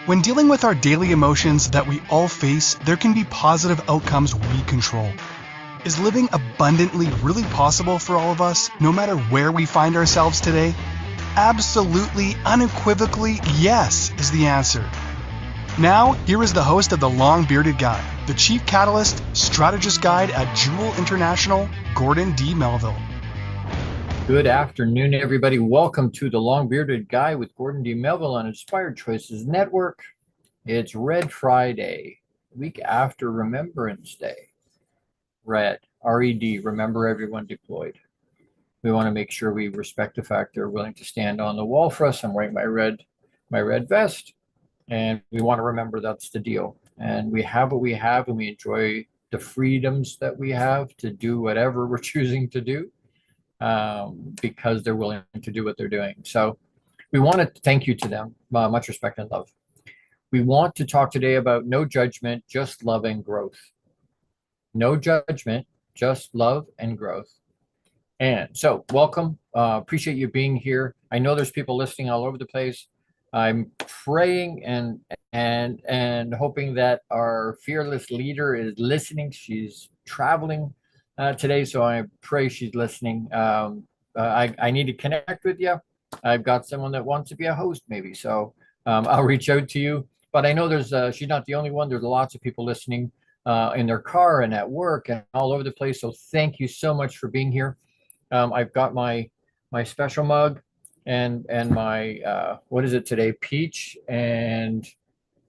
When dealing with our daily emotions that we all face, there can be positive outcomes we control. Is living abundantly really possible for all of us, no matter where we find ourselves today? Absolutely, unequivocally, yes is the answer. Now, here is the host of The Long Bearded Guy, the Chief Catalyst, Strategist Guide at Jewel International, Gordon D. Melville. Good afternoon, everybody. Welcome to The Long Bearded Guy with Gordon D. Melville on Inspired Choices Network. It's Red Friday, week after Remembrance Day. Red, R-E-D, remember everyone deployed. We want to make sure we respect the fact they're willing to stand on the wall for us. I'm wearing my red vest, and we want to remember that's the deal. And we have what we have, and we enjoy the freedoms that we have to do whatever we're choosing to do. Because they're willing to do what they're doing. So we want to thank you to them. Much respect and love. We want to talk today about no judgment, just love and growth. No judgment, just love and growth. And so welcome. Appreciate you being here. I know there's people listening all over the place. I'm praying and hoping that our fearless leader is listening. She's traveling today, so I pray she's listening. I need to connect with you. I've got someone that wants to be a host, maybe, so I'll reach out to you. But I know she's not the only one. There's lots of people listening in their car and at work and all over the place. So thank you so much for being here. I've got my special mug and my what is it today? Peach and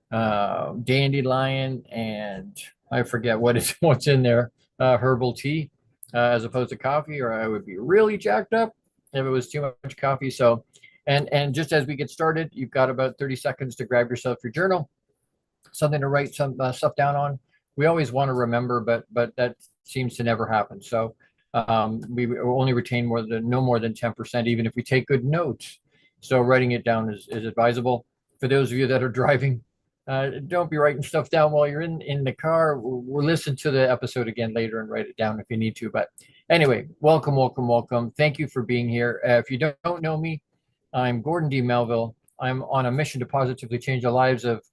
dandelion, and I forget what's in there. Herbal tea as opposed to coffee, or I would be really jacked up if it was too much coffee. So, and just as we get started, you've got about 30 seconds to grab yourself your journal, something to write some stuff down on. We always want to remember, but that seems to never happen. So we only retain no more than 10%, even if we take good notes. So writing it down is advisable. For those of you that are driving, don't be writing stuff down while you're in the car. We'll listen to the episode again later and write it down if you need to. But anyway, welcome. Thank you for being here. If you don't know me, I'm Gordon D. Melville. I'm on a mission to positively change the lives of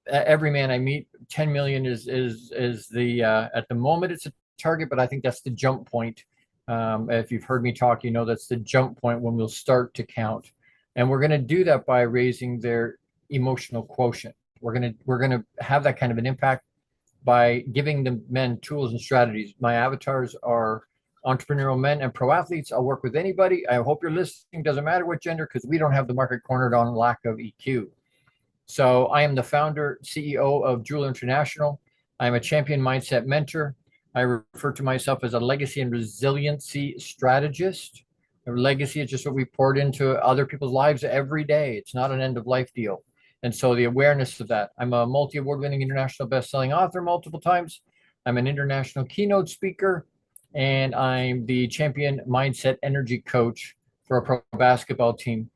every man I meet. 10 million is the at the moment it's a target, but I think that's the jump point. If you've heard me talk, you know that's the jump point when we'll start to count, and we're going to do that by raising their emotional quotient. We're gonna have that kind of an impact by giving the men tools and strategies. My avatars are entrepreneurial men and pro athletes. I'll work with anybody. I hope you're listening. Doesn't matter what gender, because we don't have the market cornered on lack of EQ. So I am the founder, CEO of Jewel International. I'm a champion mindset mentor. I refer to myself as a legacy and resiliency strategist. A legacy is just what we poured into other people's lives every day. It's not an end of life deal. And so the awareness of that. I'm a multi-award-winning international best-selling author multiple times. I'm an international keynote speaker, and I'm the champion mindset energy coach for a pro basketball team.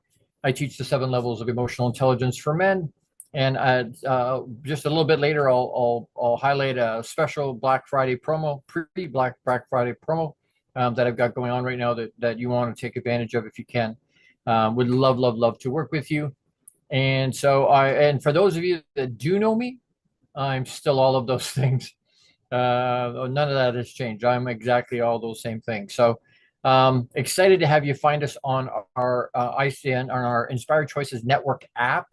I teach the 7 levels of emotional intelligence for men. And just a little bit later, I'll highlight a special Black Friday promo, pre-Black Friday promo that I've got going on right now that you want to take advantage of if you can. Would love to work with you. And so and for those of you that do know me, I'm still all of those things. None of that has changed. I'm exactly all those same things. So excited to have you find us on our ICN, on our Inspired Choices Network app.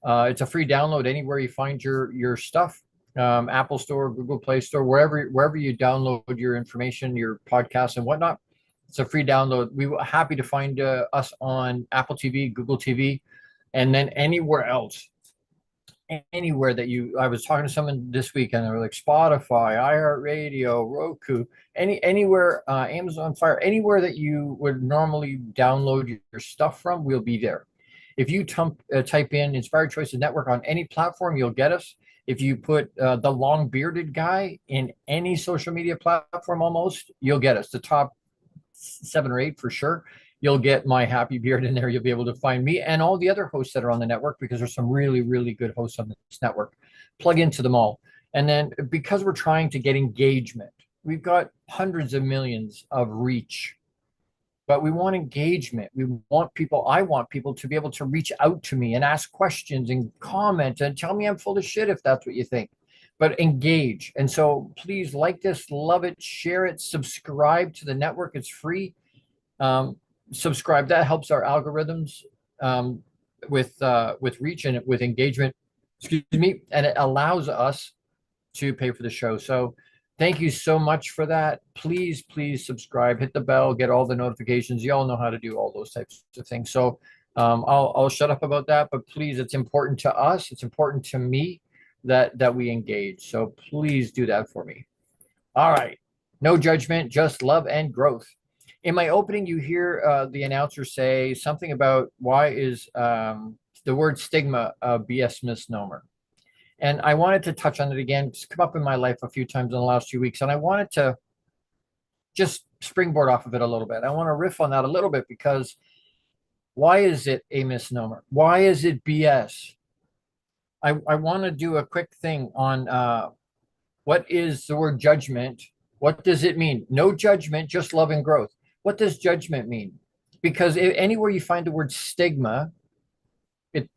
It's a free download anywhere you find your stuff. Apple Store, Google Play Store, wherever you download your information, your podcasts and whatnot. It's a free download. We were happy to find us on Apple TV, Google TV, and then anywhere else, anywhere that I was talking to someone this week and they were like Spotify, iHeartRadio, Roku, anywhere, Amazon Fire, anywhere that you would normally download your stuff from, we'll be there. If you type in Inspired Choices Network on any platform, you'll get us. If you put the Long Bearded Guy in any social media platform almost, you'll get us. The top 7 or 8 for sure. You'll get my happy beard in there. You'll be able to find me and all the other hosts that are on the network, because there's some really, really good hosts on this network. Plug into them all. And then because we're trying to get engagement, we've got hundreds of millions of reach but we want engagement. We want people, I want people to be able to reach out to me and ask questions and comment and tell me I'm full of shit if that's what you think. But engage. And so please like this, love it, share it, subscribe to the network. It's free. Subscribe. That helps our algorithms with reach and with engagement. Excuse me, and it allows us to pay for the show. So thank you so much for that. Please, please subscribe, hit the bell, get all the notifications. You all know how to do all those types of things. So I'll shut up about that, but please, it's important to us. It's important to me that we engage. So please do that for me. All right. No judgment, just love and growth. In my opening, you hear the announcer say something about why is the word stigma a BS misnomer. And I wanted to touch on it again. It's come up in my life a few times in the last few weeks. And I wanted to just springboard off of it a little bit. I want to riff on that a little bit because why is it a misnomer? Why is it BS? I want to do a quick thing on what is the word judgment? What does it mean? No judgment, just love and growth. What does judgment mean? Because anywhere you find the word stigma,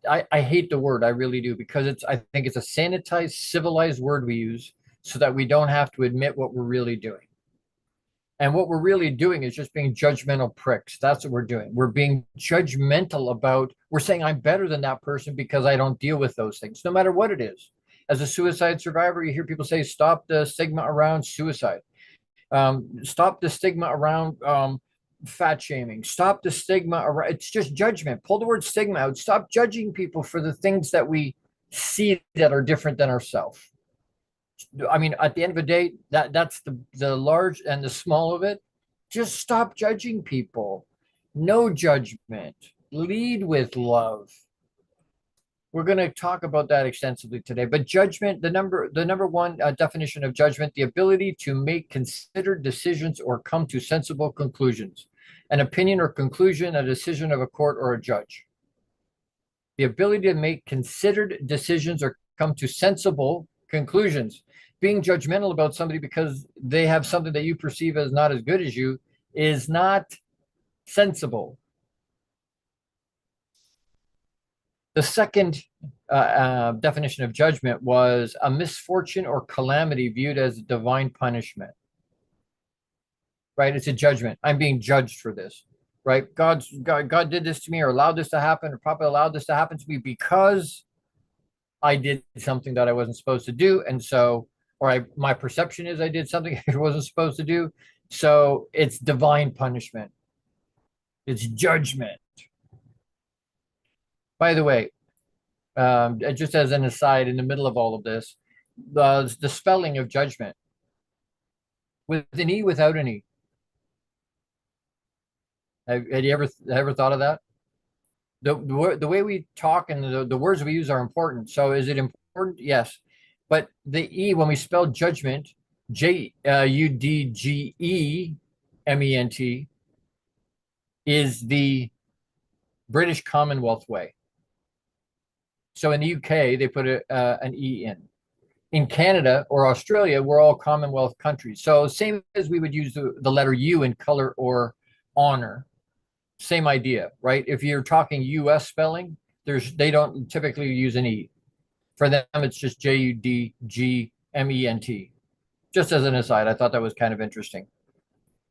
I hate the word, I really do, because I think it's a sanitized, civilized word we use so that we don't have to admit what we're really doing. And what we're really doing is just being judgmental pricks. That's what we're doing. We're being judgmental about, we're saying I'm better than that person because I don't deal with those things, no matter what it is. As a suicide survivor, you hear people say, stop the stigma around suicide. Stop the stigma around fat shaming. Stop the stigma around, it's just judgment. Pull the word stigma out. Stop judging people for the things that we see that are different than ourselves. I mean, at the end of the day, that's the large and the small of it. Just stop judging people. No judgment. Lead with love. We're going to talk about that extensively today. But judgment, the number one definition of judgment, the ability to make considered decisions or come to sensible conclusions. An opinion or conclusion, a decision of a court or a judge. The ability to make considered decisions or come to sensible conclusions. Being judgmental about somebody because they have something that you perceive as not as good as you is not sensible. The second definition of judgment was a misfortune or calamity viewed as a divine punishment. Right? It's a judgment. I'm being judged for this. Right? God did this to me or allowed this to happen or probably allowed this to happen to me because I did something that I wasn't supposed to do. And so, my perception is I did something I wasn't supposed to do. So it's divine punishment. It's judgment. By the way, just as an aside, in the middle of all of this, the spelling of judgment with an E, without an E. Had you ever thought of that? The way we talk and the words we use are important. So is it important? Yes. But the E, when we spell judgment, Udgement, is the British Commonwealth way. So in the UK, they put an E in. In Canada or Australia, we're all Commonwealth countries. So same as we would use the letter U in color or honor. Same idea, right? If you're talking US spelling, they don't typically use an E. For them, it's just Judgment. Just as an aside, I thought that was kind of interesting.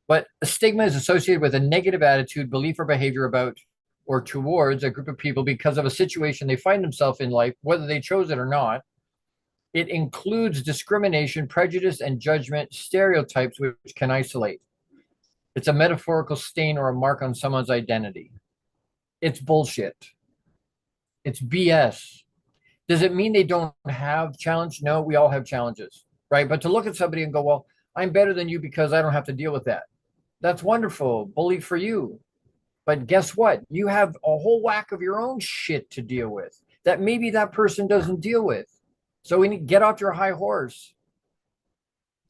But stigma is associated with a negative attitude, belief, or behavior about or towards a group of people because of a situation they find themselves in life, whether they chose it or not. It includes discrimination, prejudice, and judgment, stereotypes which can isolate. It's a metaphorical stain or a mark on someone's identity. It's bullshit. It's BS. Does it mean they don't have challenge? No, we all have challenges, right? But to look at somebody and go, well, I'm better than you because I don't have to deal with that. That's wonderful. Bully for you. But guess what? You have a whole whack of your own shit to deal with that maybe that person doesn't deal with. So we need to get off your high horse.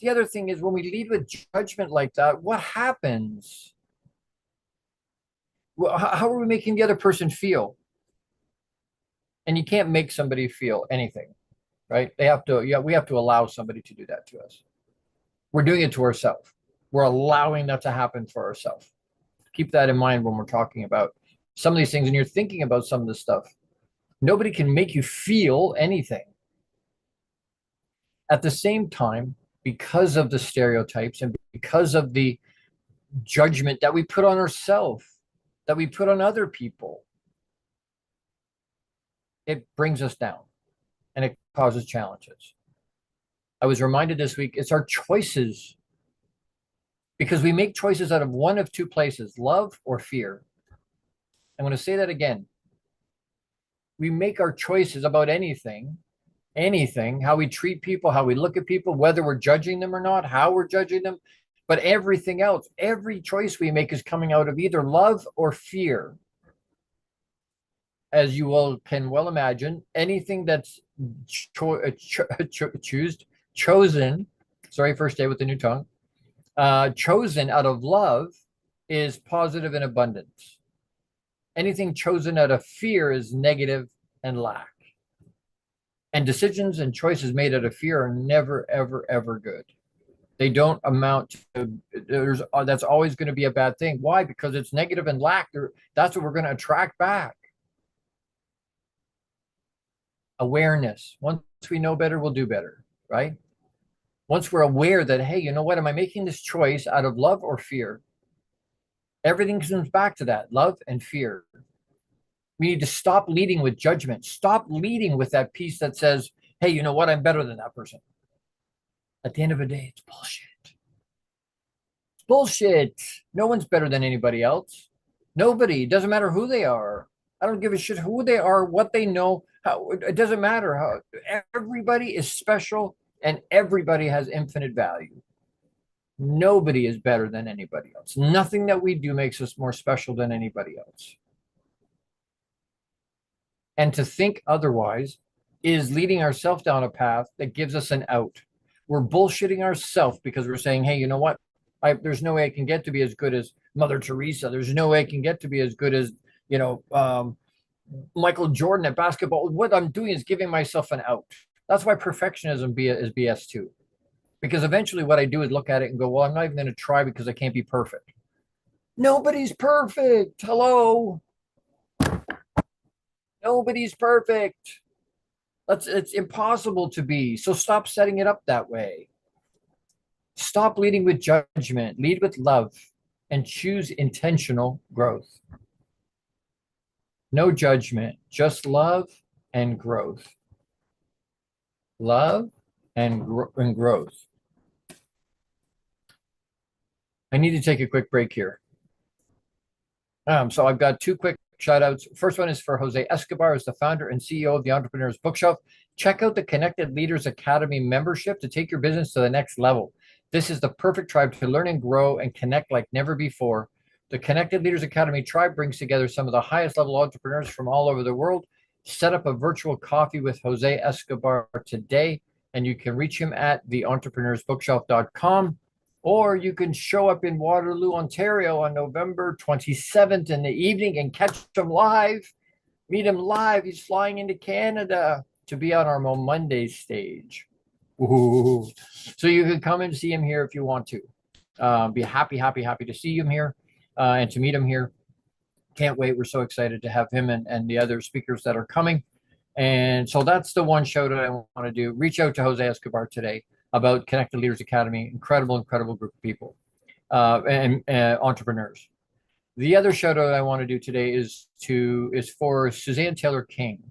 The other thing is when we lead with judgment like that, what happens? Well, how are we making the other person feel? And you can't make somebody feel anything, right? We have to allow somebody to do that to us. We're doing it to ourselves. We're allowing that to happen for ourselves. Keep that in mind when we're talking about some of these things and you're thinking about some of this stuff. Nobody can make you feel anything. At the same time, because of the stereotypes and because of the judgment that we put on ourselves, that we put on other people, it brings us down and it causes challenges. I was reminded this week, it's our choices, because we make choices out of one of two places, love or fear. I'm going to say that again. We make our choices about anything, how we treat people, how we look at people, whether we're judging them or not, how we're judging them. But everything else, every choice we make is coming out of either love or fear. As you can well imagine, anything that's chosen, sorry, first day with the new tongue, chosen out of love is positive and abundance. Anything chosen out of fear is negative and lack. And decisions and choices made out of fear are never, ever, ever good. They don't amount to, that's always going to be a bad thing. Why? Because it's negative and lack. That's what we're going to attract back. Awareness. Once we know better, we'll do better, right? Once we're aware that, hey, you know what? Am I making this choice out of love or fear? Everything comes back to that, love and fear. We need to stop leading with judgment. Stop leading with that piece that says, hey, you know what? I'm better than that person. At the end of the day, it's bullshit. It's bullshit. No one's better than anybody else. Nobody. It doesn't matter who they are. I don't give a shit who they are, what they know. It doesn't matter. How everybody is special and everybody has infinite value. Nobody is better than anybody else. Nothing that we do makes us more special than anybody else. And to think otherwise is leading ourselves down a path that gives us an out. We're bullshitting ourselves because we're saying, hey, you know what? There's no way I can get to be as good as Mother Teresa. There's no way I can get to be as good as, Michael Jordan at basketball. What I'm doing is giving myself an out. That's why perfectionism is BS too. Because eventually what I do is look at it and go, well, I'm not even going to try because I can't be perfect. Nobody's perfect. Hello. Nobody's perfect. It's impossible to be. So stop setting it up that way. Stop leading with judgment. Lead with love and choose intentional growth. No judgment, just love and growth. Love and growth. I need to take a quick break here. So I've got two quick shout outs. First one is for Jose Escobar, as the founder and CEO of the Entrepreneur's Bookshelf. Check out the Connected Leaders Academy membership to take your business to the next level. This is the perfect tribe to learn and grow and connect like never before. The Connected Leaders Academy tribe brings together some of the highest level entrepreneurs from all over the world. Set up a virtual coffee with Jose Escobar today, and you can reach him at theentrepreneursbookshelf.com. Or you can show up in Waterloo, Ontario on November 27th in the evening and catch him live. Meet him live. He's flying into Canada to be on our Monday stage. Ooh. So you can come and see him here if you want to. Be happy to see him here and to meet him here. Can't wait. We're so excited to have him and the other speakers that are coming. And so that's the one show that I want to do. Reach out to Jose Escobar today about Connected Leaders Academy. Incredible group of people and entrepreneurs. The other shout out I want to do today is for Suzanne Taylor King.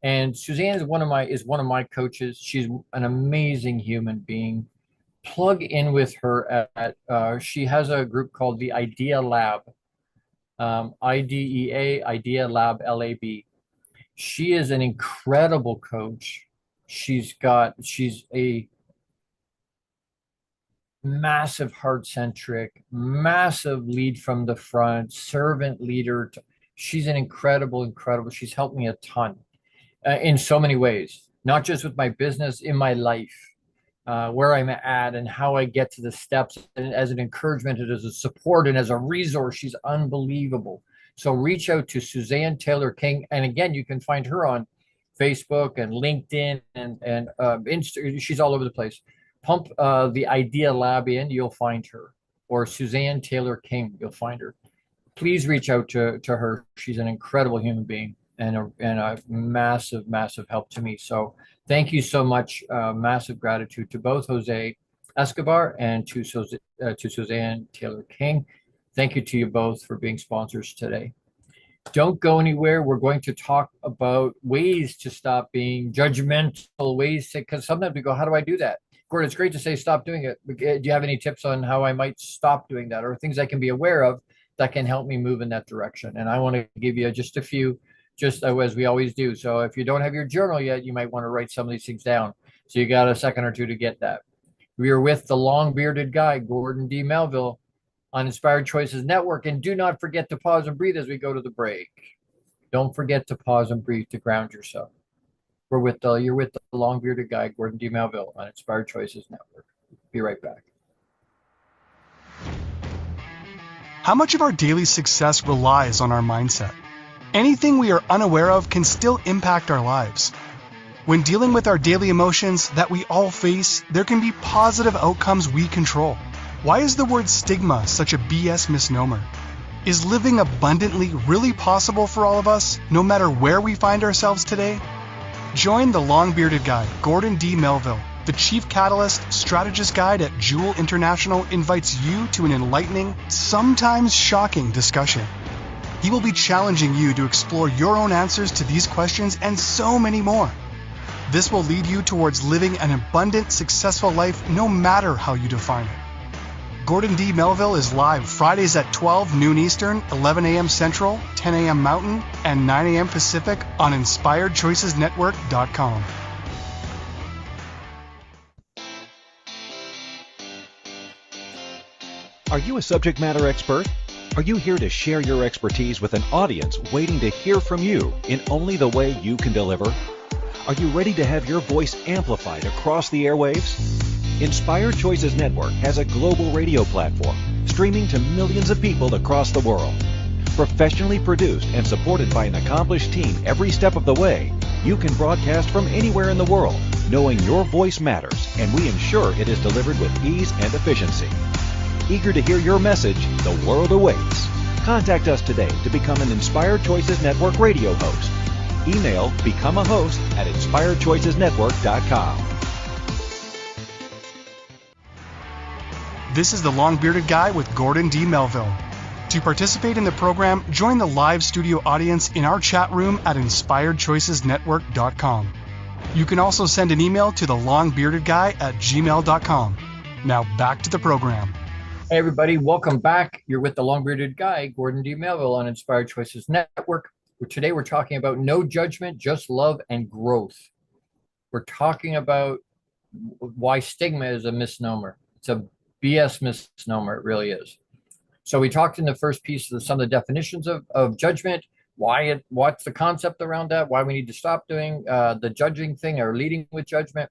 And Suzanne is one of my coaches. She's an amazing human being. Plug in with her she has a group called the Idea Lab. IDEA, Idea Lab, LAB. She is an incredible coach. She's a massive heart-centric, massive lead from the front, servant leader. She's an incredible. She's helped me a ton in so many ways, not just with my business, in my life, where I'm at and how I get to the steps, and as an encouragement and as a support and as a resource. She's unbelievable. So reach out to Suzanne Taylor King. And again, you can find her on Facebook and LinkedIn and Insta. She's all over the place. Pump the Idea Lab in, you'll find her. Or Suzanne Taylor King, you'll find her. please reach out to her. She's an incredible human being and a massive, massive help to me. So thank you so much. Massive gratitude to both Jose Escobar and to Suzanne Taylor King. Thank you to you both for being sponsors today. Don't go anywhere. We're going to talk about ways to stop being judgmental, ways to, because sometimes we go, how do I do that? Gordon, it's great to say stop doing it. Do you have any tips on how I might stop doing that, or things I can be aware of that can help me move in that direction? And I want to give you just a few, just as we always do. So if you don't have your journal yet, you might want to write some of these things down. So you got a second or two to get that. We are with the long bearded guy, Gordon D. Melville, on Inspired Choices Network. And do not forget to pause and breathe as we go to the break. Don't forget to pause and breathe to ground yourself. You're with the long bearded guy, Gordon D. Melville, on Inspired Choices Network. Be right back. How much of our daily success relies on our mindset? Anything we are unaware of can still impact our lives. When dealing with our daily emotions that we all face, there can be positive outcomes we control. Why is the word stigma such a BS misnomer? Is living abundantly really possible for all of us, no matter where we find ourselves today? Join the long-bearded guy, Gordon D. Melville. The Chief Catalyst Strategist Guide at Jewel International invites you to an enlightening, sometimes shocking discussion. He will be challenging you to explore your own answers to these questions and so many more. This will lead you towards living an abundant, successful life no matter how you define it. Gordon D. Melville is live Fridays at 12 noon Eastern, 11 a.m. Central, 10 a.m. Mountain, and 9 a.m. Pacific on InspiredChoicesNetwork.com. Are you a subject matter expert? Are you here to share your expertise with an audience waiting to hear from you in only the way you can deliver? Are you ready to have your voice amplified across the airwaves? Inspired Choices Network has a global radio platform streaming to millions of people across the world. Professionally produced and supported by an accomplished team every step of the way, you can broadcast from anywhere in the world, knowing your voice matters, and we ensure it is delivered with ease and efficiency. Eager to hear your message, the world awaits. Contact us today to become an Inspired Choices Network radio host. Email becomeahost@inspiredchoicesnetwork.com. This is the long-bearded guy with Gordon D. Melville. To participate in the program, join the live studio audience in our chat room at InspiredChoicesNetwork.com. You can also send an email to thelongbeardedguy@gmail.com. Now back to the program. Hey everybody, welcome back. You're with the long bearded guy, Gordon D. Melville, on Inspired Choices Network. Today we're talking about no judgment, just love and growth. We're talking about why stigma is a misnomer. It's a BS misnomer, it really is. So we talked in the first piece of some of the definitions of judgment, what's the concept around that, why we need to stop doing the judging thing or leading with judgment.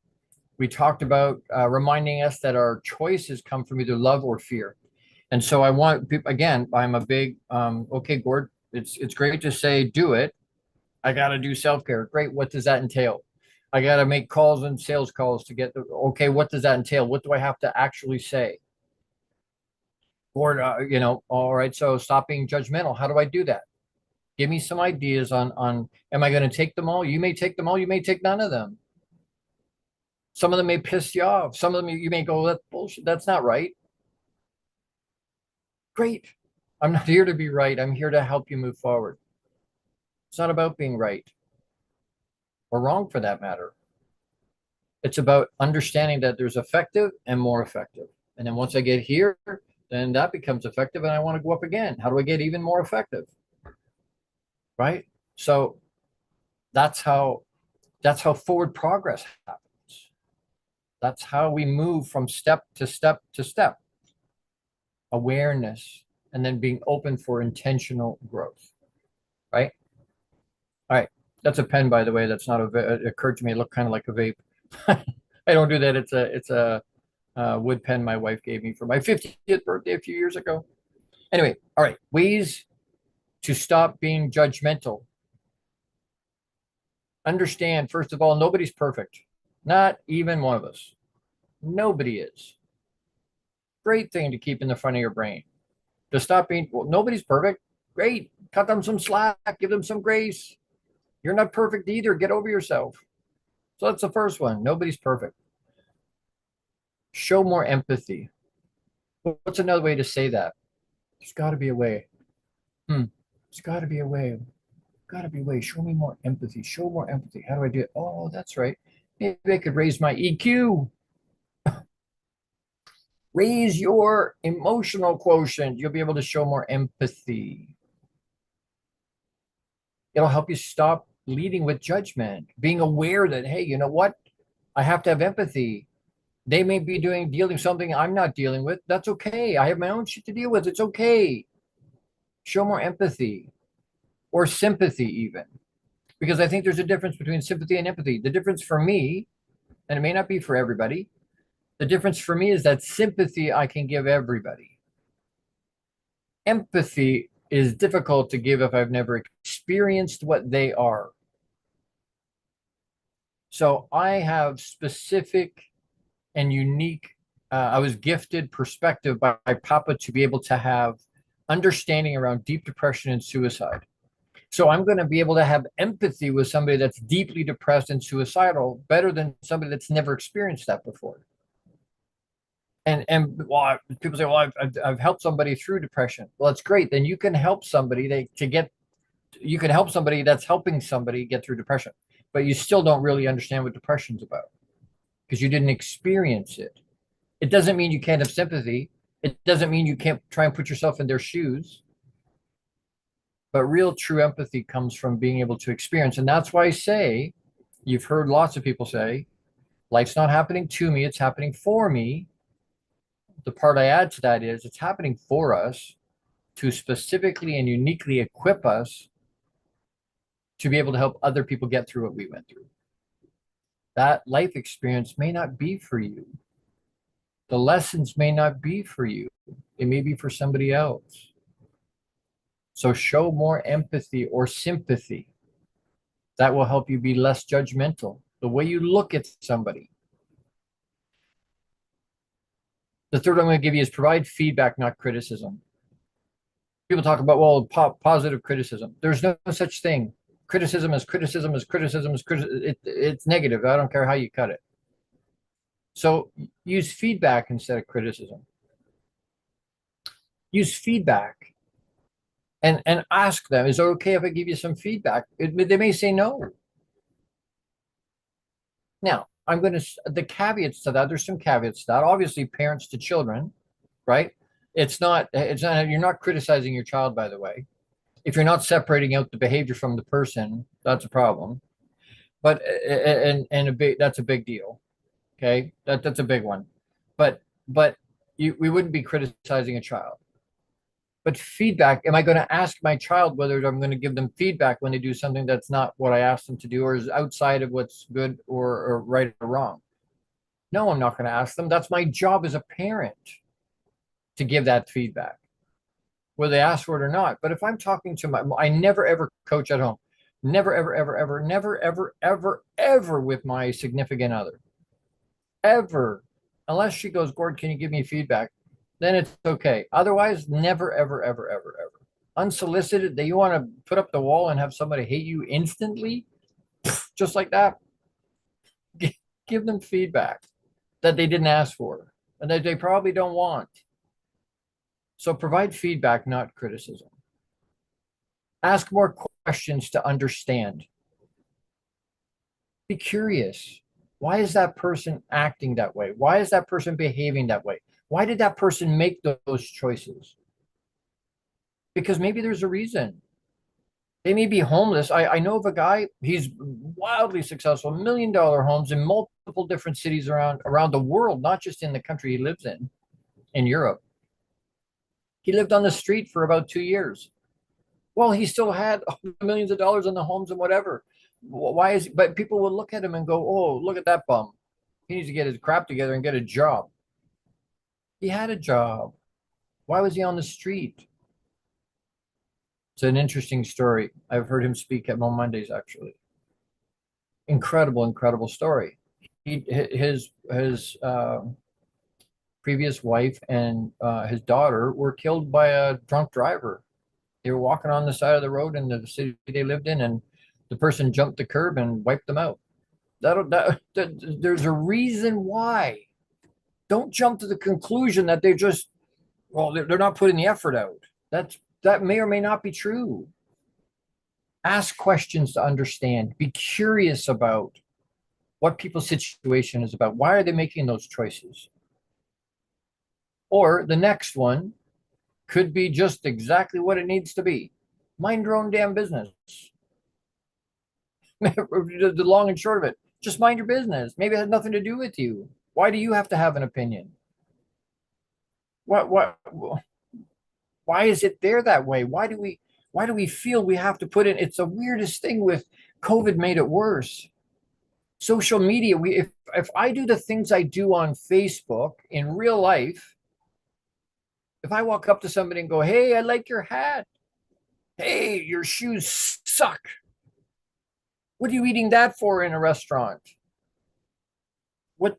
We talked about reminding us that our choices come from either love or fear. And so I want people, again, I'm a big, okay, Gord, it's great to say do it. I got to do self-care. Great. What does that entail? I got to make calls and sales calls to get okay. What does that entail? What do I have to actually say? Or, all right. So stop being judgmental. How do I do that? Give me some ideas on, am I going to take them all? You may take them all. You may take none of them. Some of them may piss you off. Some of them you may go, that's bullshit. That's not right. Great. I'm not here to be right. I'm here to help you move forward. It's not about being right or wrong for that matter. It's about understanding that there's effective and more effective. And then once I get here, then that becomes effective and I want to go up again. How do I get even more effective? Right? So that's how forward progress happens. That's how we move from step to step to step. Awareness and then being open for intentional growth. Right? All right. That's a pen, by the way. That's not it occurred to me. It looked kind of like a vape. I don't do that. It's a wood pen my wife gave me for my 50th birthday a few years ago. Anyway, all right. Ways to stop being judgmental. Understand, first of all, nobody's perfect. Not even one of us. Nobody is. Great thing to keep in the front of your brain. To stop being, well, nobody's perfect. Great. Cut them some slack. Give them some grace. You're not perfect either. Get over yourself. So that's the first one. Nobody's perfect. Show more empathy. What's another way to say that? There's got to be a way. There's got to be a way. Got to be a way. Show me more empathy. Show more empathy. How do I do it? Oh, that's right. Maybe I could raise my EQ. Raise your emotional quotient. You'll be able to show more empathy. It'll help you stop leading with judgment, being aware that, hey, you know what? I have to have empathy. They may be dealing something I'm not dealing with. That's okay. I have my own shit to deal with. It's okay. Show more empathy or sympathy even. Because I think there's a difference between sympathy and empathy. The difference for me, and it may not be for everybody, the difference for me is that sympathy I can give everybody. Empathy is difficult to give if I've never experienced what they are. So I have specific and unique, I was gifted perspective by Papa to be able to have understanding around deep depression and suicide. So I'm going to be able to have empathy with somebody that's deeply depressed and suicidal better than somebody that's never experienced that before. And well, people say, well, I've helped somebody through depression. Well, that's great. Then you can help somebody you can help somebody that's helping somebody get through depression, but you still don't really understand what depression's about because you didn't experience it. It doesn't mean you can't have sympathy. It doesn't mean you can't try and put yourself in their shoes. But real true empathy comes from being able to experience. And that's why I say, you've heard lots of people say, life's not happening to me, it's happening for me. The part I add to that is it's happening for us to specifically and uniquely equip us to be able to help other people get through what we went through. That life experience may not be for you. The lessons may not be for you. It may be for somebody else. So show more empathy or sympathy. That will help you be less judgmental. The way you look at somebody. The third one I'm going to give you is provide feedback, not criticism. People talk about, well, positive criticism. There's no such thing. Criticism is criticism is criticism is criticism. It's negative. I don't care how you cut it. So use feedback instead of criticism. Use feedback. And ask them, is it okay if I give you some feedback? They may say no. Now, the caveats to that, there's some caveats to that. Obviously, parents to children, right? You're not criticizing your child, by the way. If you're not separating out the behavior from the person, that's a problem. But, that's a big deal. Okay. That's a big one. But we wouldn't be criticizing a child. But feedback, am I going to ask my child whether I'm going to give them feedback when they do something that's not what I asked them to do or is outside of what's good or right or wrong? No, I'm not going to ask them. That's my job as a parent to give that feedback, whether they ask for it or not. But if I'm talking to I never ever coach at home. Never, ever, ever, ever, never, ever, ever, ever with my significant other. Ever. Unless she goes, Gord, can you give me feedback? Then it's okay. Otherwise, never, ever, ever, ever, ever. Unsolicited, that you want to put up the wall and have somebody hate you instantly, just like that. Give them feedback that they didn't ask for and that they probably don't want. So provide feedback, not criticism. Ask more questions to understand. Be curious. Why is that person acting that way? Why is that person behaving that way? Why did that person make those choices? Because maybe there's a reason. They may be homeless. I know of a guy, he's wildly successful, $1 million homes in multiple different cities around the world, not just in the country he lives in Europe. He lived on the street for about 2 years. Well, he still had millions of dollars in the homes and whatever. But people will look at him and go, oh, look at that bum. He needs to get his crap together and get a job. He had a job. Why was he on the street? It's an interesting story. I've heard him speak at Mo Mondays, actually. Incredible, incredible story. His previous wife and his daughter were killed by a drunk driver They were walking on the side of the road in the city they lived in, and the person jumped the curb and wiped them out. There's a reason why. Don't jump to the conclusion that they're just, well, they're not putting the effort out. That may or may not be true. Ask questions to understand. Be curious about what people's situation is about. Why are they making those choices? Or the next one could be just exactly what it needs to be. Mind your own damn business. The long and short of it, just mind your business. Maybe it has nothing to do with you. Why do you have to have an opinion? Why is it there that way? Why do we feel we have to put in? It's the weirdest thing with COVID made it worse. Social media, if I do the things I do on Facebook in real life, if I walk up to somebody and go, hey, I like your hat. Hey, your shoes suck. What are you eating that for in a restaurant? What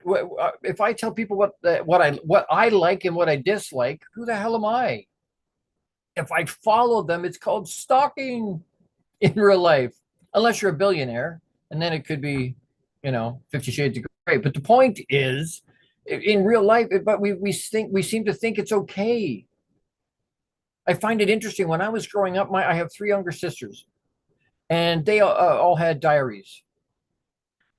if I tell people what I like and what I dislike, who the hell am I? If I follow them, it's called stalking in real life, unless you're a billionaire, and then it could be, 50 Shades of Grey. But the point is, in real life, but we seem to think it's okay. I find it interesting. When I was growing up, I have 3 younger sisters, and they all had diaries.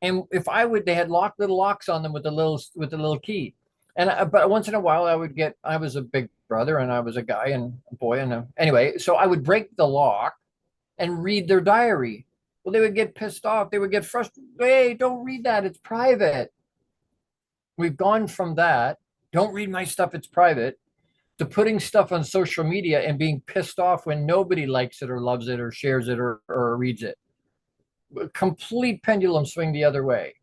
And if they had little locks on them with the little key. But once in a while, I was a big brother, and I was a guy and a boy, anyway, so I would break the lock and read their diary. Well, they would get pissed off. They would get frustrated. Hey, don't read that. It's private. We've gone from that, don't read my stuff, it's private, to putting stuff on social media and being pissed off when nobody likes it or loves it or shares it or reads it. Complete pendulum swing the other way.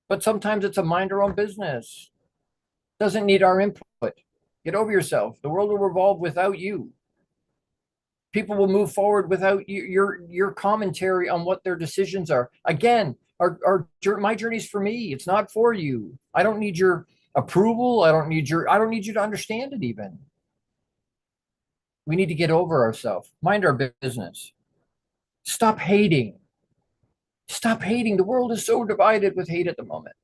But sometimes it's a mind our own business. Doesn't need our input. Get over yourself. The world will revolve without you. People will move forward without your commentary on what their decisions are. Again, my journey's for me. It's not for you. I don't need your approval. I don't need you to understand it even. We need to get over ourselves. Mind our business. Stop hating. Stop hating. The world is so divided with hate at the moment.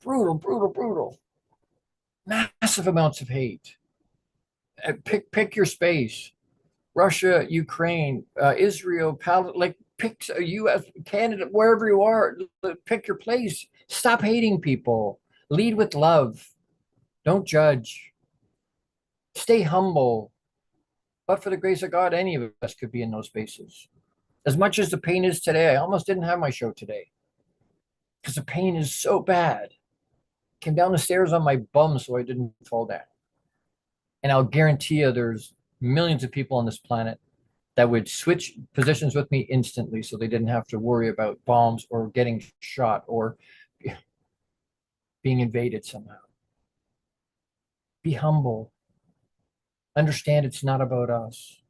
Brutal, brutal, brutal. Massive amounts of hate. Pick your space. Russia, Ukraine, Israel, pick U.S., Canada, wherever you are, pick your place. Stop hating people. Lead with love. Don't judge. Stay humble. But for the grace of God, any of us could be in those spaces. As much as the pain is today, I almost didn't have my show today because the pain is so bad. Came down the stairs on my bum so I didn't fall down. And I'll guarantee you there's millions of people on this planet that would switch positions with me instantly so they didn't have to worry about bombs or getting shot or being invaded somehow. Be humble. Understand it's not about us.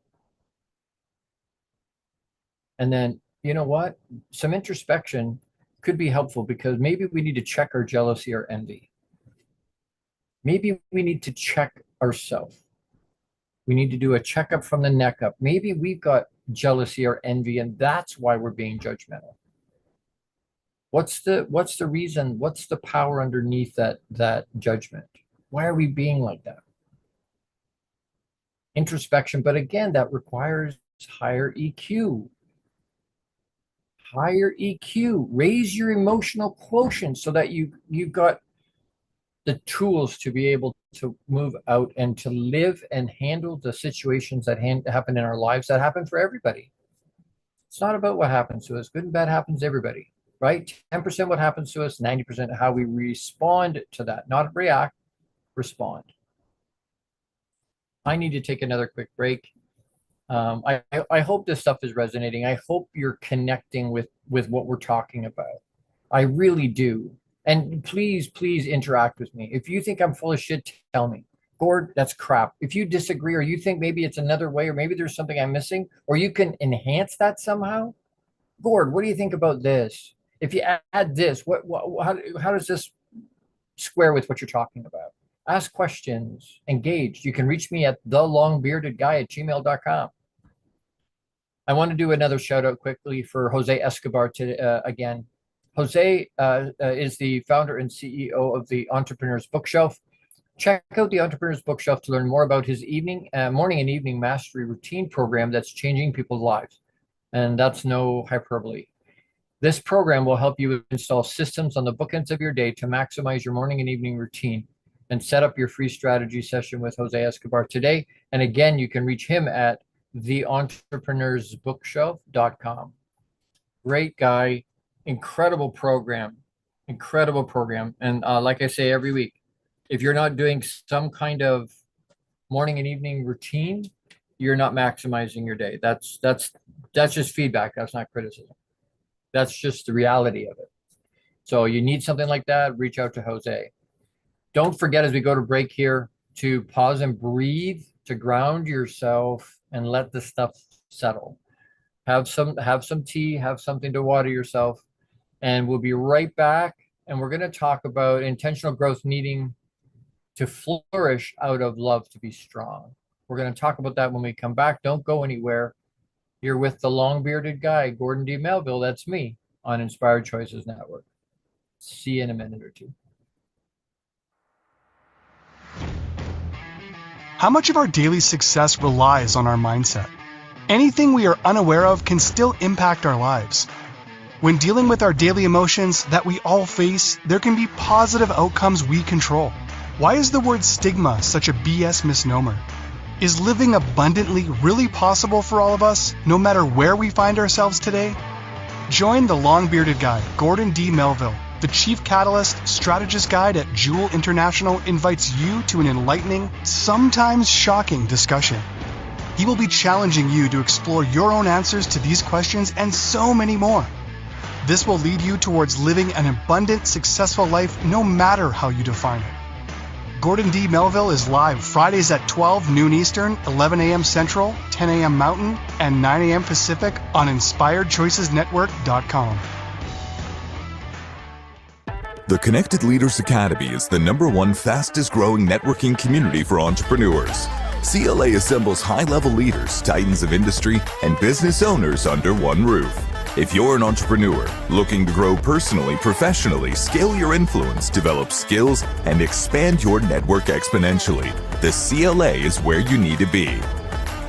And then, you know what? Some introspection could be helpful because maybe we need to check our jealousy or envy. Maybe we need to check ourselves. We need to do a checkup from the neck up. Maybe we've got jealousy or envy, and that's why we're being judgmental. What's the reason? What's the power underneath that judgment? Why are we being like that? Introspection, but again, that requires higher EQ. Higher EQ. Raise your emotional quotient so that you've got the tools to be able to move out and to live and handle the situations that happen in our lives that happen for everybody. It's not about what happens to us. Good and bad happens to everybody, right? 10% what happens to us, 90% how we respond to that. Not react, respond. I need to take another quick break. I hope this stuff is resonating. I hope you're connecting with what we're talking about. I really do. And please interact with me. If you think I'm full of shit, tell me. Gord, that's crap. If you disagree or you think maybe it's another way or maybe there's something I'm missing or you can enhance that somehow, Gord, what do you think about this? If you add this, how does this square with what you're talking about? ask questions, engage. You can reach me at thelongbeardedguy@gmail.com. I want to do another shout out quickly for Jose Escobar again. Jose is the founder and CEO of the Entrepreneur's Bookshelf. Check out the Entrepreneur's Bookshelf to learn more about his morning and evening mastery routine program that's changing people's lives. And that's no hyperbole. This program will help you install systems on the bookends of your day to maximize your morning and evening routine and set up your free strategy session with Jose Escobar today. And again, you can reach him at theentrepreneur'sbookshelf.com. Great guy, incredible program. And like I say every week, if you're not doing some kind of morning and evening routine, you're not maximizing your day. That's just feedback. That's not criticism. That's just the reality of it. So you need something like that, reach out to Jose. Don't forget, as we go to break here, to pause and breathe, to ground yourself and let the stuff settle. Have some tea, have something to water yourself, and we'll be right back. And we're going to talk about intentional growth needing to flourish out of love to be strong. We're going to talk about that when we come back. Don't go anywhere. You're with the long-bearded guy, Gordon D. Melville. That's me on Inspired Choices Network. See you in a minute or two. How much of our daily success relies on our mindset? Anything we are unaware of can still impact our lives. When dealing with our daily emotions that we all face, there can be positive outcomes we control. Why is the word stigma such a BS misnomer? Is living abundantly really possible for all of us, no matter where we find ourselves today? Join the long-bearded guy, Gordon D. Melville. The Chief Catalyst Strategist Guide at Jewel International invites you to an enlightening, sometimes shocking discussion. He will be challenging you to explore your own answers to these questions and so many more. This will lead you towards living an abundant, successful life no matter how you define it. Gordon D. Melville is live Fridays at 12 noon Eastern, 11 a.m. Central, 10 a.m. Mountain, and 9 a.m. Pacific on InspiredChoicesNetwork.com. The Connected Leaders Academy is the #1 fastest growing networking community for entrepreneurs. CLA assembles high-level leaders, titans of industry, and business owners under one roof. If you're an entrepreneur looking to grow personally, professionally, scale your influence, develop skills, and expand your network exponentially, the CLA is where you need to be.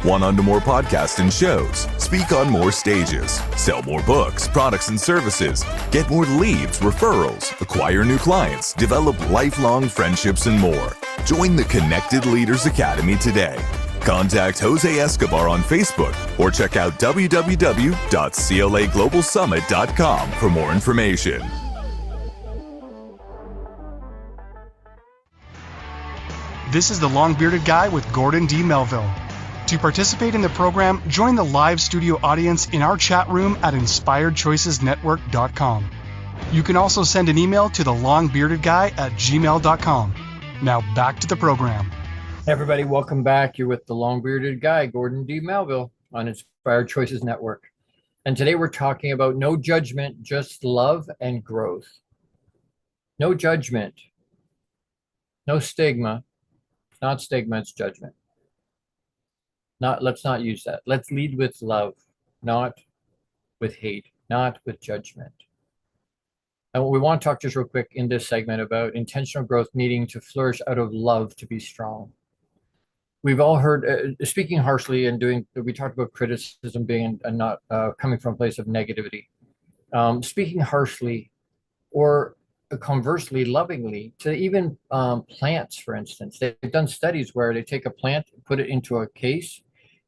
Want on to more podcasts and shows, speak on more stages, sell more books, products, and services, get more leads, referrals, acquire new clients, develop lifelong friendships, and more. Join the Connected Leaders Academy today. Contact Jose Escobar on Facebook or check out www.claglobalsummit.com for more information. This is the long-bearded guy with Gordon D. Melville. To participate in the program, join the live studio audience in our chat room at InspiredChoicesNetwork.com. You can also send an email to thelongbeardedguy@gmail.com. Now back to the program. Hey everybody, welcome back. You're with the long-bearded guy, Gordon D. Melville, on Inspired Choices Network. And today we're talking about no judgment, just love and growth. No judgment, no stigma. It's not stigma, it's judgment. Let's not use that. Let's lead with love, not with hate, not with judgment. And we want to talk just real quick in this segment about intentional growth needing to flourish out of love to be strong. We've all heard, speaking harshly and we talked about criticism being and not coming from a place of negativity. Speaking harshly or conversely lovingly to even plants, for instance. They've done studies where they take a plant, put it into a case,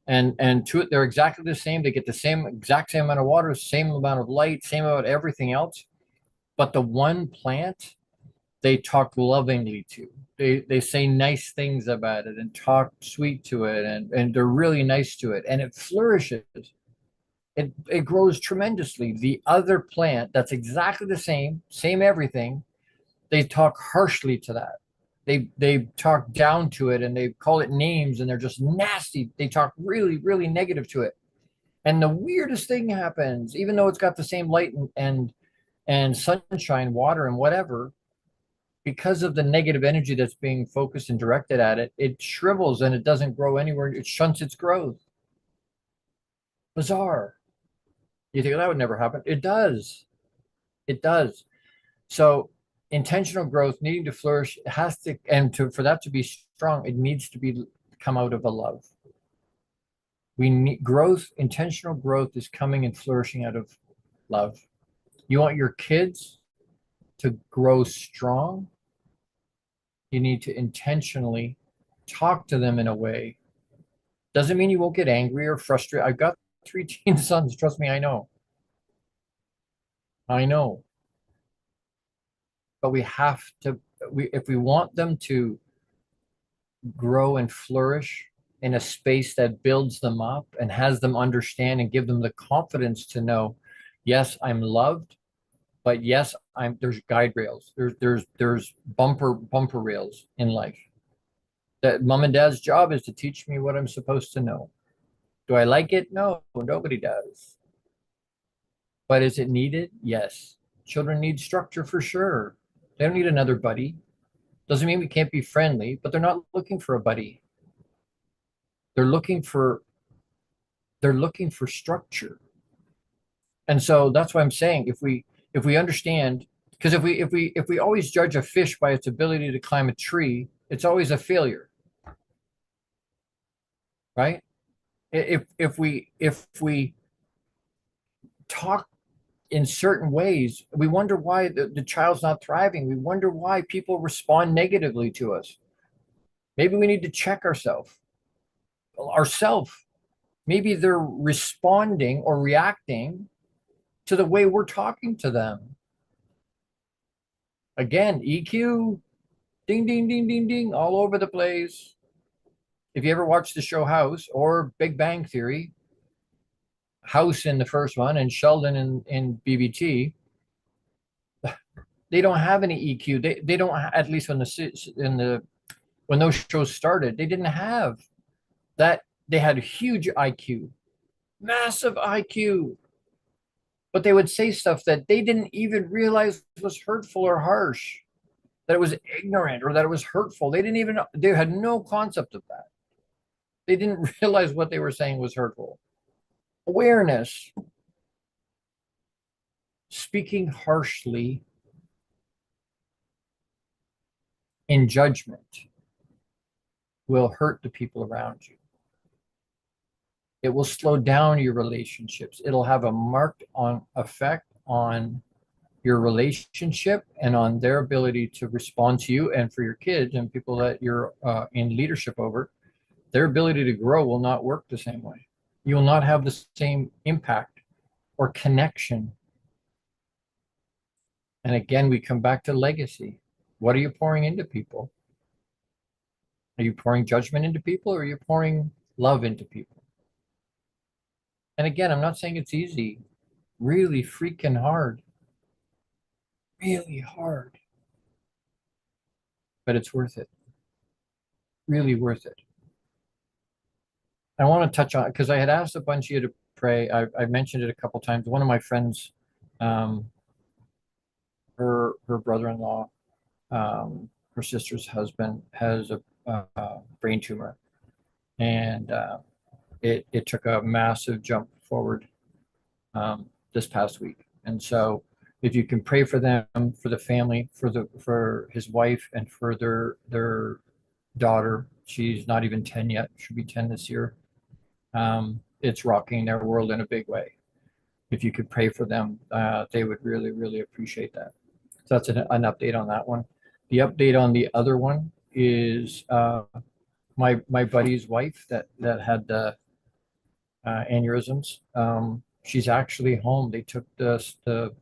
and they're exactly the same. They get the exact same amount of water, same amount of light, same about everything else. But the one plant, they talk lovingly to. They say nice things about it and talk sweet to it, and they're really nice to it, and it flourishes. It grows tremendously. The other plant that's exactly the same everything, they talk harshly to that. They talk down to it and they call it names and they're just nasty. They talk really, really negative to it. And the weirdest thing happens, even though it's got the same light and sunshine, water, and whatever, because of the negative energy that's being focused and directed at it, it shrivels and it doesn't grow anywhere. It shunts its growth. Bizarre. You think, well, that would never happen. It does. It does. So intentional growth needing to flourish has to, and for that to be strong, it needs to come out of a love. We need growth. Intentional growth is coming and flourishing out of love. You want your kids to grow strong, you need to intentionally talk to them in a way. Doesn't mean you won't get angry or frustrated. I've got 3 teen sons. Trust me, I know. But we have to, if we want them to grow and flourish in a space that builds them up and has them understand and give them the confidence to know, yes, I'm loved, but yes, there's guide rails. There's bumper rails in life. That mom and dad's job is to teach me what I'm supposed to know. Do I like it? No, nobody does. But is it needed? Yes. Children need structure for sure. They don't need another buddy. Doesn't mean we can't be friendly, but they're not looking for a buddy. They're looking for structure. And so that's why I'm saying, if we understand, because if we always judge a fish by its ability to climb a tree, it's always a failure. Right? If we talk in certain ways, we wonder why the child's not thriving. We wonder why people respond negatively to us. Maybe we need to check ourselves. Maybe they're responding or reacting to the way we're talking to them. Again, EQ, ding, ding, ding, ding, ding, all over the place. If you ever watched the show House or Big Bang Theory, House in the first one and Sheldon in BBT, they don't have any EQ. They don't, at least when those shows started, they didn't have that. They had huge IQ, massive IQ, but they would say stuff that they didn't even realize was hurtful or harsh, that it was ignorant or that it was hurtful. They had no concept of that. They didn't realize what they were saying was hurtful. Awareness. Speaking harshly in judgment will hurt the people around you. It will slow down your relationships. It'll have a marked effect on your relationship and on their ability to respond to you, and for your kids and people that you're in leadership over. Their ability to grow will not work the same way. You will not have the same impact or connection. And again, we come back to legacy. What are you pouring into people? Are you pouring judgment into people, or are you pouring love into people? And again, I'm not saying it's easy. Really freaking hard. Really hard. But it's worth it. Really worth it. I want to touch on, because I had asked a bunch of you to pray. I mentioned it a couple times. One of my friends, her brother-in-law, her sister's husband has a brain tumor, and it took a massive jump forward this past week. And so, if you can pray for them, for the family, for his wife, and for their daughter. She's not even 10 yet. She'll be 10 this year. It's rocking their world in a big way. If you could pray for them, they would really, really appreciate that. So that's an update on that one. The update on the other one is my buddy's wife that had the aneurysms. She's actually home. They took the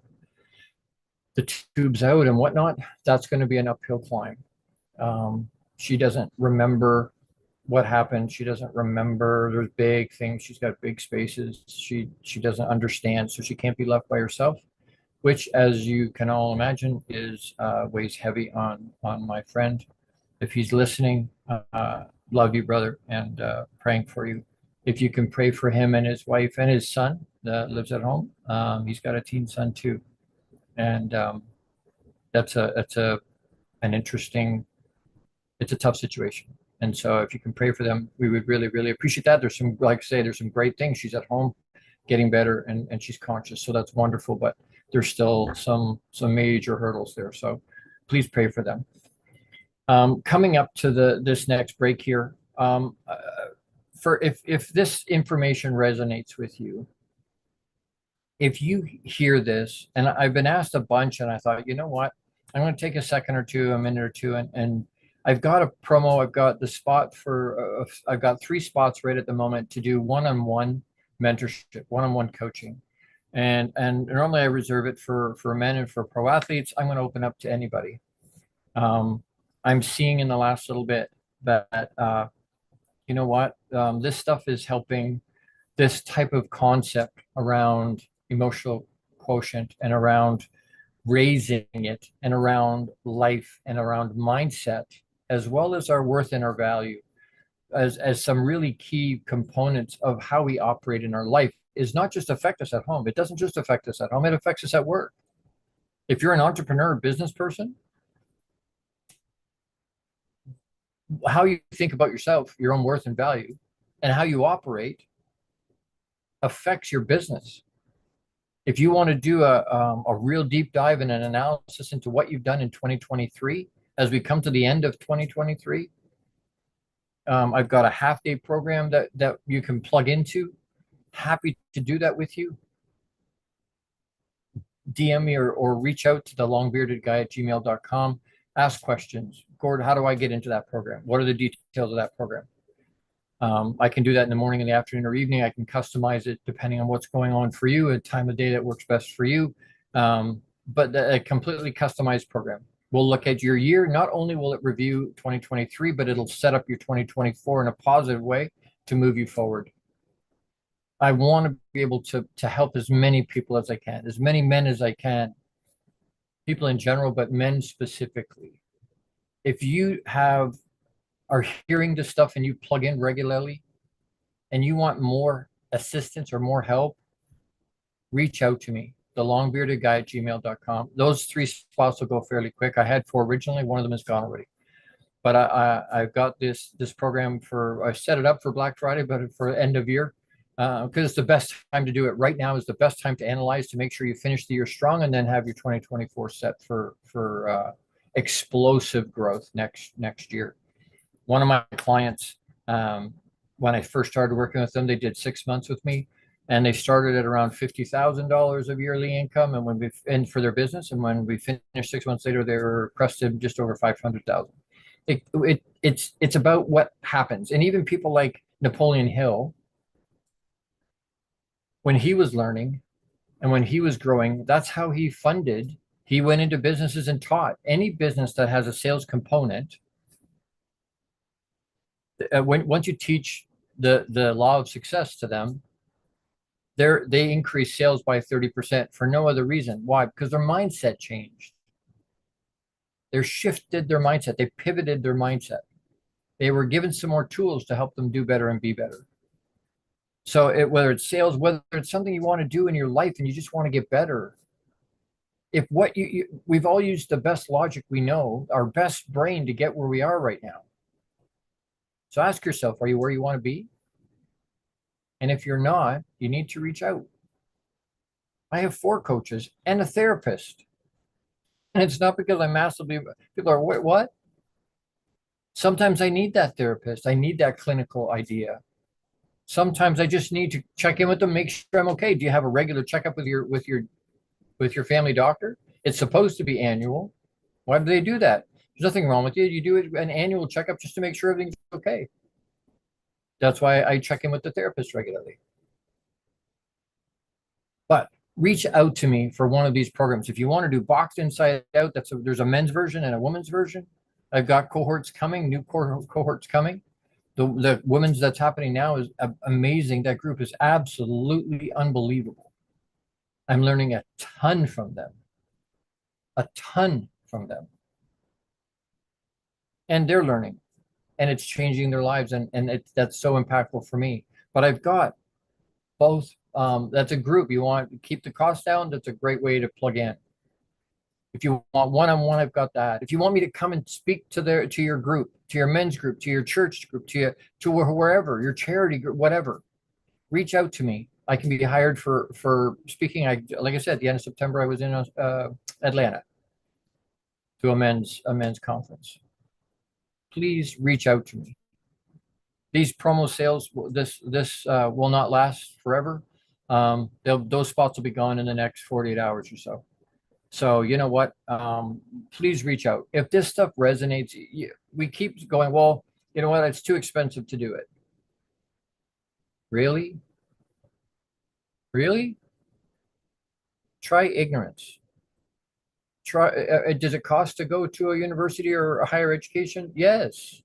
tubes out and whatnot. That's going to be an uphill climb. She doesn't remember what happened. She doesn't remember. There's big things. She's got big spaces. She doesn't understand, so she can't be left by herself, which, as you can all imagine, is weighs heavy on my friend. If he's listening, love you, brother, and praying for you. If you can pray for him and his wife and his son that lives at home. He's got a teen son too, and that's a an interesting, it's a tough situation. And so if you can pray for them, we would really, really appreciate that. There's some, like I say, there's some great things. She's at home getting better and she's conscious. So that's wonderful, but there's still some major hurdles there. So please pray for them. Coming up to this next break here, for if this information resonates with you, if you hear this, and I've been asked a bunch, and I thought, you know what, I'm going to take a second or two, a minute or two, and I've got a promo. I've got the spot for, I've got 3 spots right at the moment to do one-on-one mentorship, one-on-one coaching. And normally I reserve it for men and for pro athletes. I'm going to open up to anybody. I'm seeing in the last little bit that, you know what, this stuff is helping this type of concept around emotional quotient and around raising it and around life and around mindset, as well as our worth and our value, as some really key components of how we operate in our life, is not just affect us at home. It doesn't just affect us at home, it affects us at work. If you're an entrepreneur or business person, how you think about yourself, your own worth and value, and how you operate affects your business. If you want to do a real deep dive and an analysis into what you've done in 2023, as we come to the end of 2023, I've got a half-day program that you can plug into. Happy to do that with you. DM me or reach out to the longbeardedguy@gmail.com. Ask questions. Gord, how do I get into that program? What are the details of that program? I can do that in the morning, in the afternoon, or evening. I can customize it depending on what's going on for you, a time of day that works best for you. But a completely customized program. We'll look at your year. Not only will it review 2023, but it'll set up your 2024 in a positive way to move you forward. I want to be able to help as many people as I can, as many men as I can, people in general, but men specifically. If you are hearing this stuff and you plug in regularly and you want more assistance or more help, reach out to me, thelongbeardedguy@gmail.com. Those 3 spots will go fairly quick. I had 4 originally. One of them is gone already. But I've got this program I set it up for Black Friday, but for end of year, because it's the best time to do it. Right now is the best time to analyze, to make sure you finish the year strong and then have your 2024 set for explosive growth next year. One of my clients, when I first started working with them, they did 6 months with me, and they started at around $50,000 of yearly income, and for their business. And when we finished 6 months later, they were crested just over 500,000. It's about what happens. And even people like Napoleon Hill, when he was learning and when he was growing, that's how he funded. He went into businesses and taught. Any business that has a sales component, once you teach the law of success to them, they increase sales by 30% for no other reason. Why? Because their mindset changed. They shifted their mindset. They pivoted their mindset. They were given some more tools to help them do better and be better. So whether it's sales, whether it's something you want to do in your life and you just want to get better, if we've all used the best logic we know, our best brain to get where we are right now. So ask yourself, are you where you want to be? And if you're not, you need to reach out. I have 4 coaches and a therapist. And it's not because I'm massively, people are, what? Sometimes I need that therapist. I need that clinical idea. Sometimes I just need to check in with them, make sure I'm okay. Do you have a regular checkup with your family doctor? It's supposed to be annual. Why do they do that? There's nothing wrong with you. You do an annual checkup just to make sure everything's okay. That's why I check in with the therapist regularly. But reach out to me for one of these programs. If you want to do Boxed Inside Out, there's a men's version and a women's version. I've got cohorts coming, new cohorts coming. The women's that's happening now is amazing. That group is absolutely unbelievable. I'm learning a ton from them. And they're learning, and it's changing their lives, and that's so impactful for me. But I've got both. That's a group. You want to keep the cost down, that's a great way to plug in. If you want one-on-one, I've got that. If you want me to come and speak to your group, to your men's group, to your church group, to wherever, your charity group, whatever, reach out to me. I can be hired for speaking. Like I said, at the end of September, I was in Atlanta to a men's conference. Please reach out to me. These promo sales, this will not last forever. Those spots will be gone in the next 48 hours or so. So you know what? Please reach out. If this stuff resonates, we keep going, well, you know what? It's too expensive to do it. Really? Really? Try ignorance. Does it cost to go to a university or a higher education? Yes.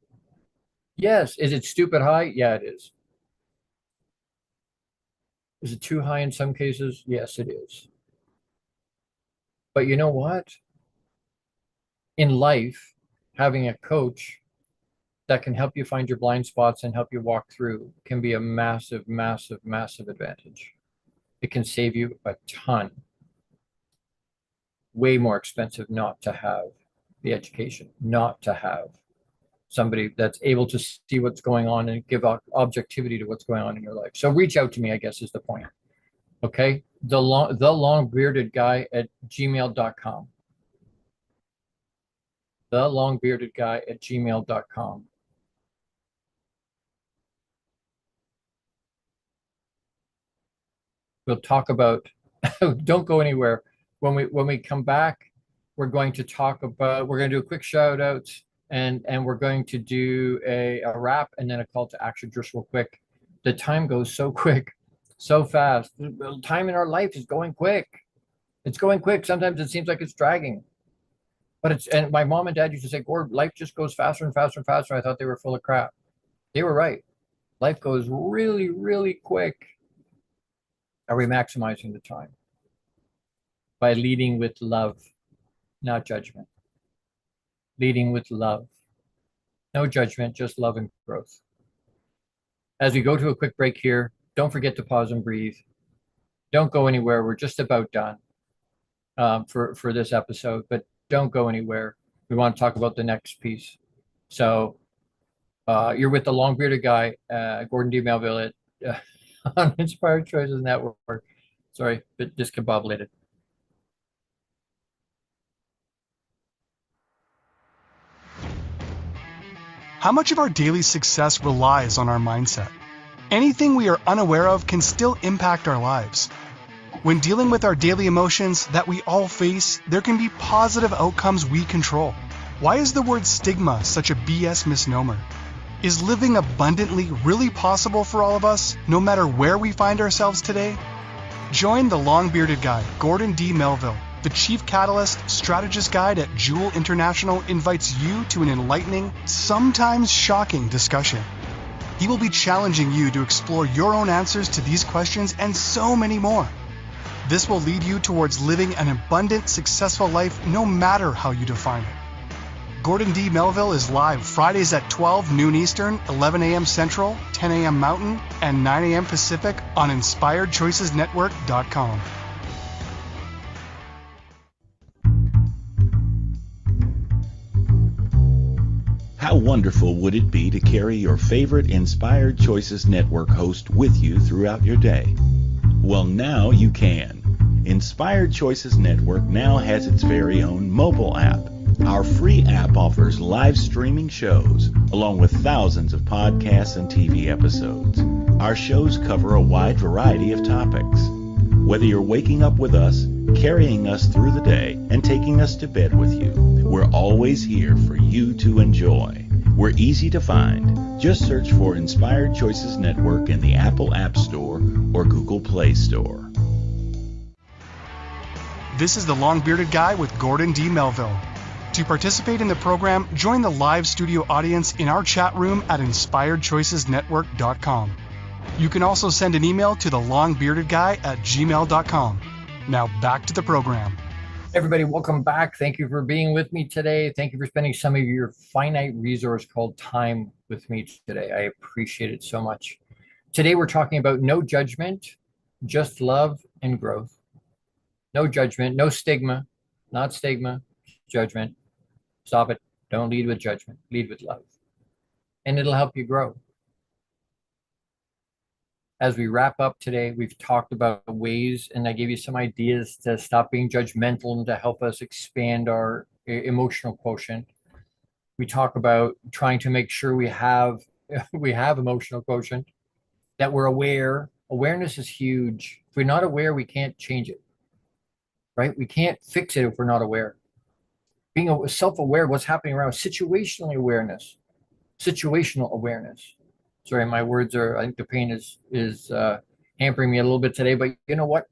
Yes. Is it stupid high? Yeah, it is. Is it too high in some cases? Yes, it is. But you know what? In life, having a coach that can help you find your blind spots and help you walk through can be a massive, massive, massive advantage. It can save you a ton. Way more expensive not to have the education, not to have somebody that's able to see what's going on and give objectivity to what's going on in your life. So reach out to me, I guess is the point. Okay. The long bearded guy at gmail.com. The long bearded guy at gmail.com. We'll talk about, don't go anywhere. When we come back, we're going to do a quick shout out and we're going to do a wrap and then a call to action just real quick. The time goes so quick, so fast. The time in our life is going quick. It's going quick. Sometimes it seems like it's dragging. And my mom and dad used to say, Gord, life just goes faster and faster and faster. I thought they were full of crap. They were right. Life goes really, really quick. Are we maximizing the time? By leading with love, not judgment. Leading with love. No judgment, just love and growth. As we go to a quick break here, don't forget to pause and breathe. Don't go anywhere. We're just about done for this episode, but don't go anywhere. We want to talk about the next piece. So you're with the long bearded guy, Gordon D. Melville on Inspired Choices Network. Sorry, a bit discombobulated. How much of our daily success relies on our mindset? Anything we are unaware of can still impact our lives. When dealing with our daily emotions that we all face, there can be positive outcomes we control. Why is the word stigma such a BS misnomer? Is living abundantly really possible for all of us, no matter where we find ourselves today? Join the long-bearded guy, Gordon D. Melville. The Chief Catalyst Strategist Guide at Jewel International invites you to an enlightening, sometimes shocking discussion. He will be challenging you to explore your own answers to these questions and so many more. This will lead you towards living an abundant, successful life no matter how you define it. Gordon D. Melville is live Fridays at 12 noon Eastern, 11 a.m. Central, 10 a.m. Mountain, and 9 a.m. Pacific on InspiredChoicesNetwork.com. How wonderful would it be to carry your favorite Inspired Choices Network host with you throughout your day? Well, now you can. Inspired Choices Network now has its very own mobile app. Our free app offers live streaming shows, along with thousands of podcasts and TV episodes. Our shows cover a wide variety of topics. Whether you're waking up with us, carrying us through the day, and taking us to bed with you, we're always here for you to enjoy. We're easy to find. Just search for Inspired Choices Network in the Apple App Store or Google Play Store. This is the long-bearded guy with Gordon D. Melville. To participate in the program, join the live studio audience in our chat room at InspiredChoicesNetwork.com. You can also send an email to thelongbeardedguy@gmail.com. Now back to the program. Everybody, welcome back. Thank you for being with me today. Thank you for spending some of your finite resource called time with me today. I appreciate it so much. Today, we're talking about no judgment, just love and growth. No judgment, no stigma, not stigma, judgment. Stop it. Don't lead with judgment. Lead with love. And it'll help you grow. As we wrap up today, we've talked about ways, and I gave you some ideas to stop being judgmental and to help us expand our emotional quotient. We talk about trying to make sure we have emotional quotient, that we're aware. Awareness is huge. If we're not aware, we can't change it, right? We can't fix it if we're not aware. Being self-aware of what's happening around, situational awareness. Sorry, my words are, I think the pain is hampering me a little bit today, but you know what?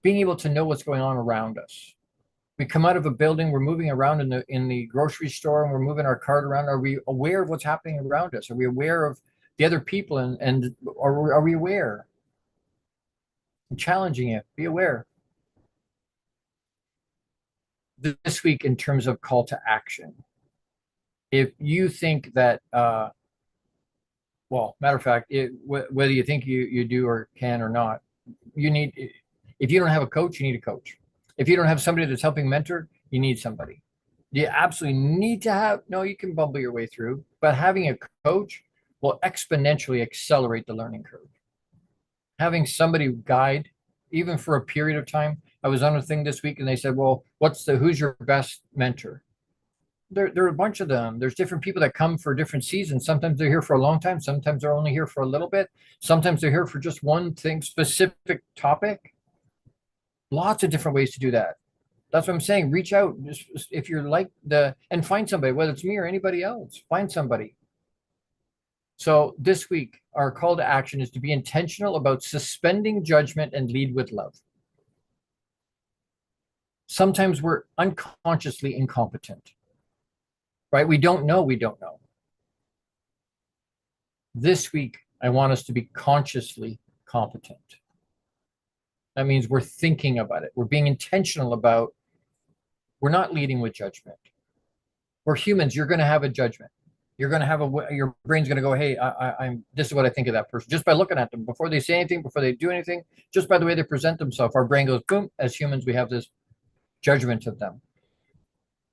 Being able to know what's going on around us. We come out of a building, we're moving around in the grocery store, and we're moving our cart around. Are we aware of what's happening around us? Are we aware of the other people, and are we aware? I'm challenging you, be aware. This week, in terms of call to action, if you think that, well, matter of fact, whether you think you do or can or not, if you don't have a coach, you need a coach. If you don't have somebody that's helping mentor, you need somebody. You absolutely need to have, no, you can bumble your way through, but having a coach will exponentially accelerate the learning curve. Having somebody guide, even for a period of time. I was on a thing this week and they said, well, who's your best mentor? There are a bunch of them. There's different people that come for different seasons. Sometimes they're here for a long time. Sometimes they're only here for a little bit. Sometimes they're here for just one thing, specific topic. Lots of different ways to do that. That's what I'm saying. Reach out if you're like and find somebody, whether it's me or anybody else, find somebody. So this week, our call to action is to be intentional about suspending judgment and lead with love. Sometimes we're unconsciously incompetent, right? We don't know. This week, I want us to be consciously competent. That means we're thinking about it. We're being intentional about, we're not leading with judgment. We're humans. You're going to have a judgment. You're going to have your brain's going to go, hey, this is what I think of that person. Just by looking at them, before they say anything, before they do anything, just by the way they present themselves, our brain goes, boom, as humans, we have this judgment of them.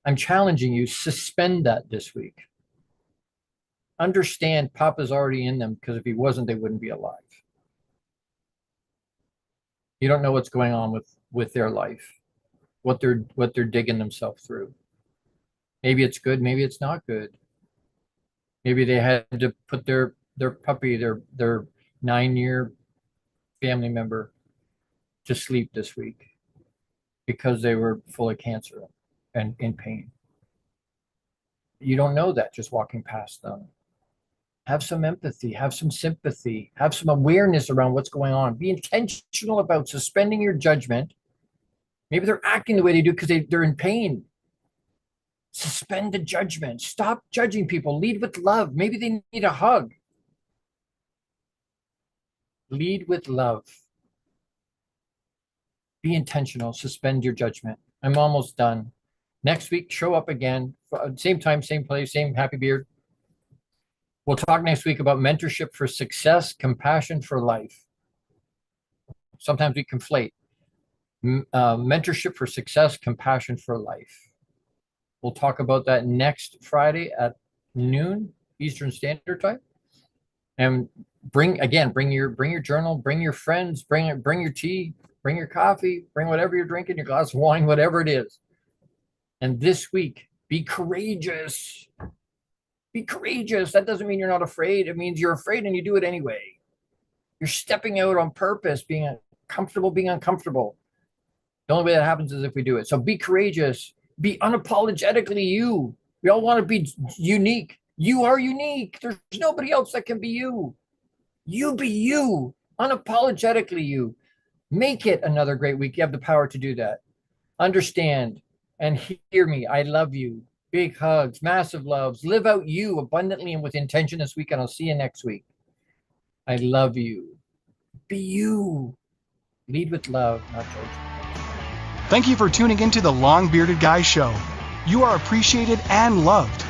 I'm challenging you, suspend that this week. Understand Papa's already in them, because if he wasn't, they wouldn't be alive. You don't know what's going on with their life, what they're digging themselves through. Maybe it's good, maybe it's not good. Maybe they had to put their puppy, their 9-year family member to sleep this week because they were full of cancer and in pain. You don't know that just walking past them. Have some empathy, have some sympathy, have some awareness around what's going on. Be intentional about suspending your judgment. Maybe they're acting the way they do because they're in pain. Suspend the judgment. Stop judging people. Lead with love. Maybe they need a hug. Lead with love. Be intentional. Suspend your judgment. I'm almost done. Next week, show up again. Same time, same place, same happy beard. We'll talk next week about mentorship for success, compassion for life. Sometimes we conflate. Mentorship for success, compassion for life. We'll talk about that next Friday at noon Eastern Standard Time. And bring your journal, bring your friends, bring your tea, bring your coffee, bring whatever you're drinking, your glass of wine, whatever it is. And this week, be courageous. Be courageous. That doesn't mean you're not afraid. It means you're afraid and you do it anyway. You're stepping out on purpose, being comfortable, being uncomfortable. The only way that happens is if we do it. So be courageous. Be unapologetically you. We all want to be unique. You are unique. There's nobody else that can be you. You be you. Unapologetically you. Make it another great week. You have the power to do that. Understand and hear me. I love you. Big hugs, massive loves. Live out you abundantly and with intention this week, and I'll see you next week. I love you. Be you. Lead with love, not judgment. Thank you for tuning into the Long Bearded Guy Show. You are appreciated and loved.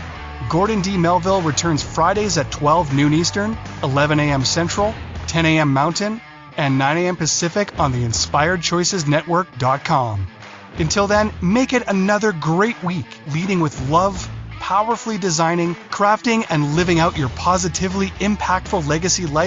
Gordon D. Melville returns Fridays at 12 noon Eastern, 11 a.m. Central, 10 a.m. Mountain, and 9 a.m. Pacific on the InspiredChoicesNetwork.com. Until then, make it another great week, leading with love, powerfully designing, crafting, and living out your positively impactful legacy life